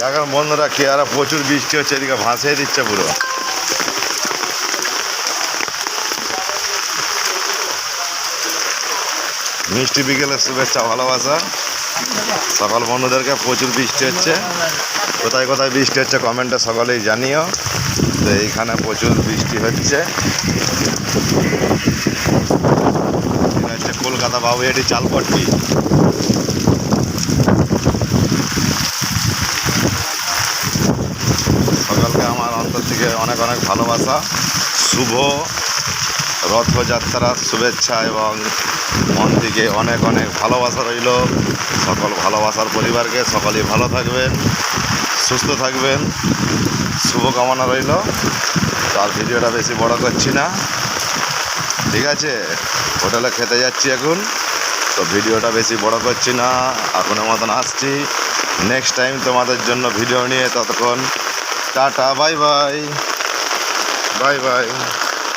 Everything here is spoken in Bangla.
এখন বন্ধুরা কেয়ারা প্রচুর বৃষ্টি হচ্ছে, এদিকে ভাসিয়ে দিচ্ছে পুরো। মিষ্টি বিকেলের শুভেচ্ছা ভালোবাসা সকল বন্ধুদেরকে। প্রচুর বৃষ্টি হচ্ছে, কোথায় কোথায় বৃষ্টি হচ্ছে কমেন্টে সকলেই জানিও। তো এইখানে প্রচুর বৃষ্টি হচ্ছে। হচ্ছে কলকাতা বাবুয়াটি চালপট্টি। সকলকে আমার অন্তর থেকে অনেক অনেক ভালোবাসা, শুভ রথযাত্রার শুভেচ্ছা এবং মন থেকে অনেক অনেক ভালোবাসা রইল সকল ভালোবাসার পরিবারকে। সকলেই ভালো থাকবেন, সুস্থ থাকবেন, শুভকামনা রইল। তো আর ভিডিওটা বেশি বড় করছি না, ঠিক আছে? হোটেলে খেতে যাচ্ছি এখন, তো ভিডিওটা বেশি বড় করছি না, এখনের মতন আসছি। নেক্সট টাইম তোমাদের জন্য ভিডিও নিয়ে, ততক্ষণ tata, bye bye, bye bye.